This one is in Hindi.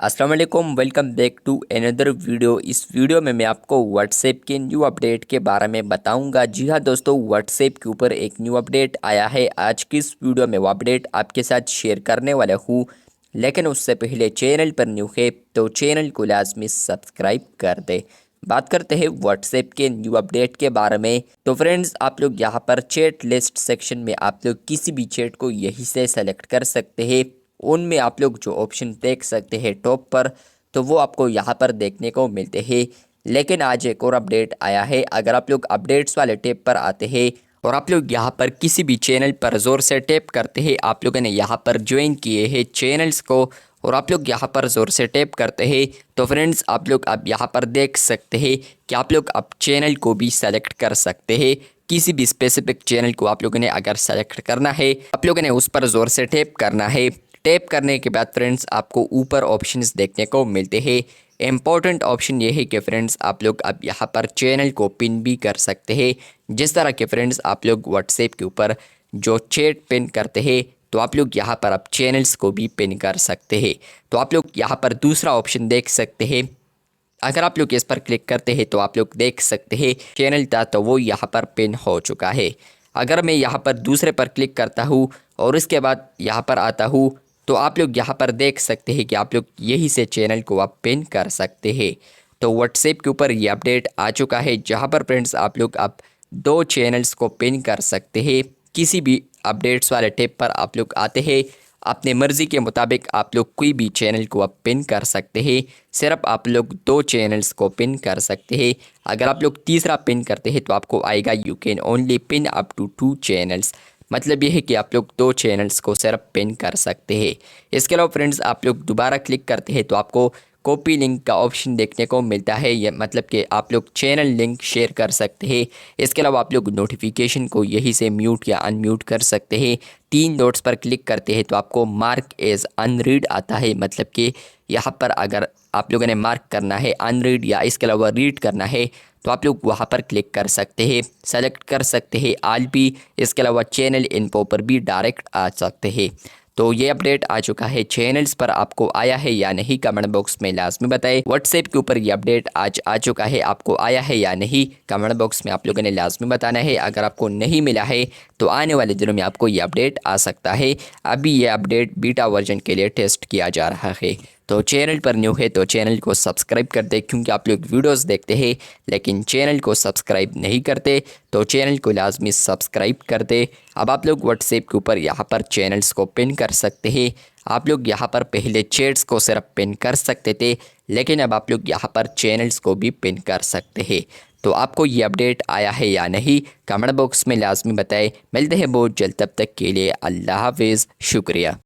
अस्सलाम वालेकुम, welcome back to another video. इस वीडियो में मैं आपको व्हाट्सएप के न्यू अपडेट के बारे में बताऊंगा। जी हाँ दोस्तों, व्हाट्सएप के ऊपर एक न्यू अपडेट आया है। आज की इस वीडियो में वो अपडेट आपके साथ शेयर करने वाला हूँ, लेकिन उससे पहले चैनल पर न्यू है तो चैनल को लाजमी सब्सक्राइब कर दे। बात करते हैं व्हाट्सएप के न्यू अपडेट के बारे में। तो फ्रेंड्स, आप लोग यहाँ पर चैट लिस्ट सेक्शन में आप लोग किसी भी चैट को यहीं से सेलेक्ट कर सकते हैं। उनमें आप लोग जो ऑप्शन देख सकते हैं टॉप पर, तो वो आपको यहाँ पर देखने को मिलते हैं। लेकिन आज एक और अपडेट आया है। अगर आप लोग अपडेट्स वाले टैब पर आते हैं और आप लोग यहाँ पर किसी भी चैनल पर ज़ोर से टैप करते हैं, आप लोगों ने यहाँ पर ज्वाइन किए हैं चैनल्स को और आप लोग यहाँ पर ज़ोर से टैप करते हैं, तो फ्रेंड्स आप लोग अब यहाँ पर देख सकते हैं कि आप लोग अब चैनल को भी सेलेक्ट कर सकते हैं। किसी भी स्पेसिफिक चैनल को आप लोगों ने अगर सेलेक्ट करना है, आप लोगों ने उस पर ज़ोर से टैप करना है। टैप करने के बाद फ्रेंड्स आपको ऊपर ऑप्शंस देखने को मिलते हैं। इम्पॉर्टेंट ऑप्शन ये है कि फ्रेंड्स आप लोग अब यहाँ पर चैनल को पिन भी कर सकते हैं। जिस तरह के फ्रेंड्स आप लोग व्हाट्सएप के ऊपर जो चैट पिन करते हैं, तो आप लोग यहाँ पर अब चैनल्स को भी पिन कर सकते हैं। तो आप लोग यहाँ पर दूसरा ऑप्शन देख सकते हैं। अगर आप लोग इस पर क्लिक करते हैं तो आप लोग देख सकते हैं चैनल था तो वो यहाँ पर पिन हो चुका है। अगर मैं यहाँ पर दूसरे पर क्लिक करता हूँ और इसके बाद यहाँ पर आता हूँ, तो आप लोग यहाँ पर देख सकते हैं कि आप लोग यही से चैनल को आप पिन कर सकते हैं। तो व्हाट्सएप के ऊपर ये अपडेट आ चुका है, जहाँ पर फ्रेंड्स आप लोग अब 2 चैनल्स को पिन कर सकते हैं। किसी भी अपडेट्स वाले टैब पर आप लोग आते हैं, अपने मर्ज़ी के मुताबिक आप लोग कोई भी चैनल को आप पिन कर सकते हैं। सिर्फ आप लोग 2 चैनल्स को पिन कर सकते हैं। अगर आप लोग तीसरा पिन करते हैं तो आपको आएगा you can only pin up to 2 channels. मतलब ये है कि आप लोग 2 चैनल्स को सिर्फ पिन कर सकते हैं। इसके अलावा फ्रेंड्स आप लोग दोबारा क्लिक करते हैं तो आपको कॉपी लिंक का ऑप्शन देखने को मिलता है। ये मतलब कि आप लोग चैनल लिंक शेयर कर सकते हैं। इसके अलावा आप लोग नोटिफिकेशन को यहीं से म्यूट या अनम्यूट कर सकते हैं। 3 डॉट्स पर क्लिक करते हैं तो आपको मार्क एज अनरीड आता है। मतलब कि यहाँ पर अगर आप लोगों ने मार्क करना है अनरीड या इसके अलावा रीड करना है, तो आप लोग वहाँ पर क्लिक कर सकते हैं। सेलेक्ट कर सकते हैं आल भी, इसके अलावा चैनल इन्फो पर भी डायरेक्ट आ सकते हैं। तो ये अपडेट आ चुका है। चैनल्स पर आपको आया है या नहीं, कमेंट बॉक्स में लाजमी बताएं। व्हाट्सएप के ऊपर ये अपडेट आज आ चुका है, आपको आया है या नहीं, कमेंट बॉक्स में आप लोगों ने लाजमी बताना है। अगर आपको नहीं मिला है तो आने वाले दिनों में आपको ये अपडेट आ सकता है। अभी ये अपडेट बीटा वर्जन के लिए टेस्ट किया जा रहा है। तो चैनल पर न्यू है तो चैनल को सब्सक्राइब कर दे, क्योंकि आप लोग वीडियोस देखते हैं लेकिन चैनल को सब्सक्राइब नहीं करते, तो चैनल को लाजमी सब्सक्राइब कर दे। अब आप लोग व्हाट्सएप के ऊपर यहाँ पर चैनल्स को पिन कर सकते हैं। आप लोग यहाँ पर पहले चैट्स को सिर्फ पिन कर सकते थे, लेकिन अब आप लोग यहाँ पर चैनल्स को भी पिन कर सकते हैं। तो आपको ये अपडेट आया है या नहीं, कमेंट बॉक्स में लाजमी बताएं। मिलते हैं बहुत जल्द, तब तक के लिए अल्लाह हाफिज़, शुक्रिया।